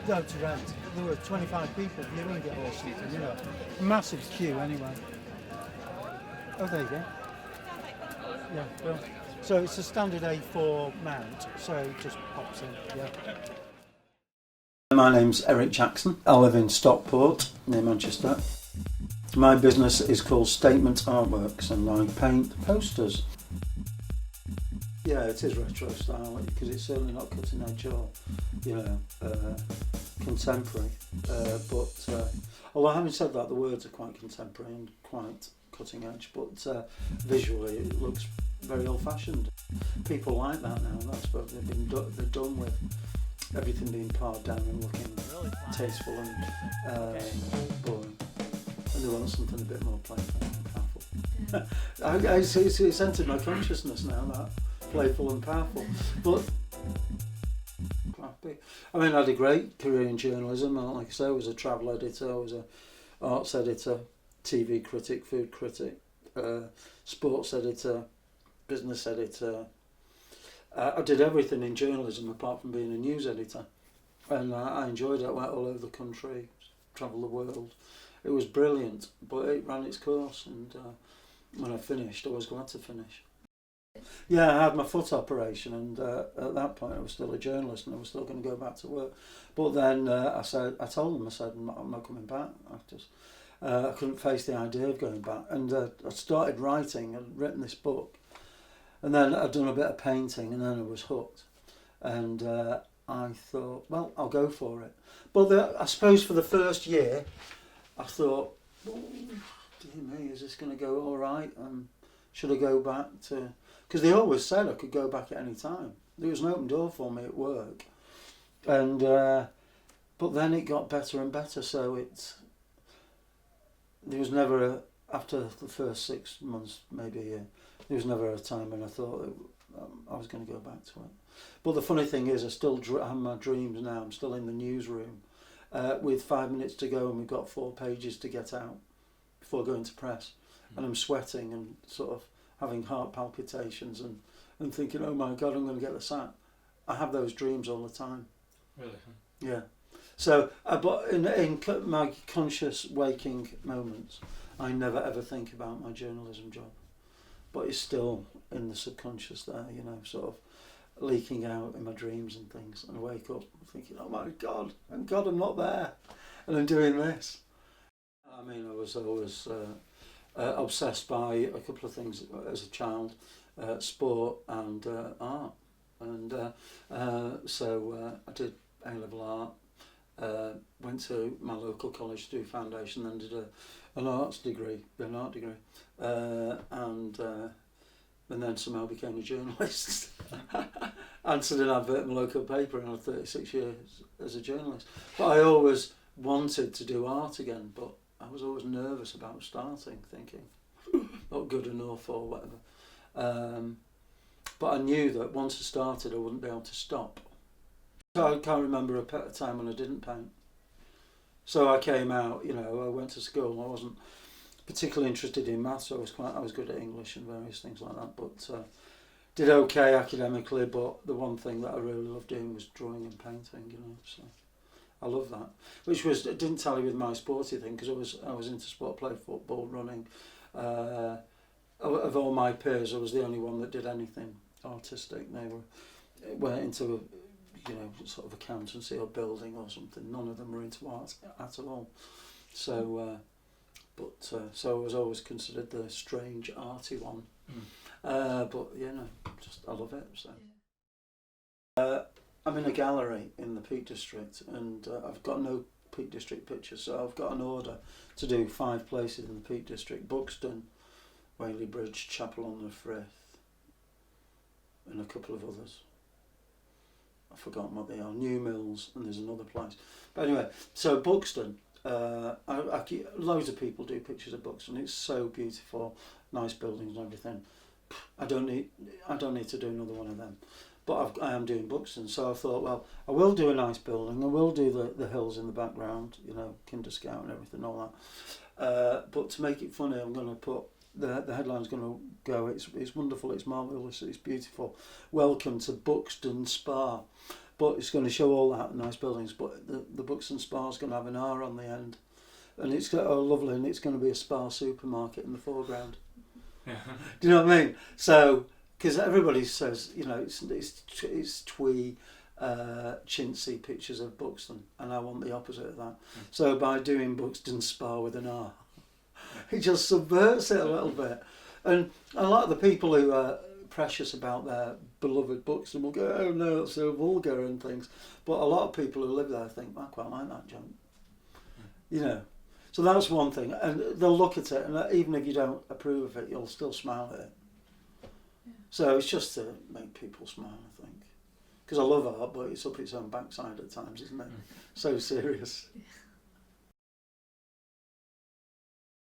No, to rent. There were 25 people viewing it or something, you know. A massive queue anyway. Oh, there you go. Yeah, well, so it's a standard A4 mount, so it just pops in, yeah. My name's Eric Jackson. I live in Stockport, near Manchester. My business is called Statement Artworks and I paint posters. Yeah, it is retro style because it's certainly not cutting edge or, contemporary. Although having said that, the words are quite contemporary and quite cutting edge, but visually it looks very old-fashioned. People like that now. That's what they're done with everything being pared down and looking tasteful and boring. And they want something a bit more playful and powerful. It's entered my consciousness now, that playful and powerful. But I mean, I had a great career in journalism. Like I say, I was a travel editor, I was an arts editor, TV critic, food critic, sports editor, business editor. I did everything in journalism apart from being a news editor, and I enjoyed it. I went all over the country, travelled the world. It was brilliant, but it ran its course, and when I finished, I was glad to finish. Yeah, I had my foot operation, and at that point I was still a journalist and I was still going to go back to work. But then I told them, I'm not coming back. I couldn't face the idea of going back, and I started writing. I'd written this book, and then I'd done a bit of painting, and then I was hooked. And I thought, well, I'll go for it. But I suppose for the first year, I thought, oh, dear me, is this going to go all right? Should I go back to... Because they always said I could go back at any time. There was an open door for me at work. And but then it got better and better, so there was never after the first 6 months, maybe a year, there was never a time when I thought I was going to go back to it. But the funny thing is, I still have my dreams now. I'm still in the newsroom with 5 minutes to go, and we've got 4 pages to get out before going to press. And I'm sweating and sort of having heart palpitations and thinking, oh my God, I'm going to get the sack. I have those dreams all the time. Really? Yeah. So, but in my conscious waking moments, I never ever think about my journalism job. But it's still in the subconscious there, sort of leaking out in my dreams and things. And I wake up thinking, oh my God, thank God I'm not there. And I'm doing this. I mean, I was always obsessed by a couple of things as a child, sport and art. And so I did A-level art, went to my local college to do foundation, then did an art degree, and then somehow became a journalist. Answered an advert in the local paper, and I had 36 years as a journalist. But I always wanted to do art again, but I was always nervous about starting, thinking not good enough or whatever. But I knew that once I started, I wouldn't be able to stop. So I can't remember a time when I didn't paint. So I came out, I went to school. I wasn't particularly interested in maths. I was good at English and various things like that. But did okay academically. But the one thing that I really loved doing was drawing and painting. So I love that. Which didn't tally with my sporty thing, because I was into sport, played football, running. Of all my peers, I was the only one that did anything artistic. They went into sort of accountancy or building or something. None of them were into art at all. So, so I was always considered the strange arty one. But just I love it. So. I'm in a gallery in the Peak District, and I've got no Peak District pictures, so I've got an order to do 5 places in the Peak District: Buxton, Whaley Bridge, Chapel on the Frith, and a couple of others. I've forgotten what they are. New Mills, and there's another place. But anyway, so Buxton, loads of people do pictures of Buxton. It's so beautiful, nice buildings and everything. I don't need to do another one of them. But I am doing Buxton, so I thought, well, I will do a nice building. I will do the hills in the background, Kinder Scout and everything, all that. But to make it funny, I'm going to put the headline's going to go. It's wonderful. It's marvellous. It's beautiful. Welcome to Buxton Spa, but it's going to show all that nice buildings. But the Books and Spa is going to have an R on the end, and it's got lovely, and it's going to be a Spa supermarket in the foreground. Yeah. Do you know what I mean? So, because everybody says, you know, it's twee, chintzy pictures of Buxton, and I want the opposite of that. So by doing Buxton Spa with an R, it just subverts it a little bit. And a lot of the people who are precious about their beloved Buxton will go, oh no, it's so vulgar and things. But a lot of people who live there think, I quite like that junk. You know. So that's one thing. And they'll look at it, and even if you don't approve of it, you'll still smile at it. Yeah. So it's just to make people smile, I think. Because I love art, but it's up its own backside at times, isn't it? So serious.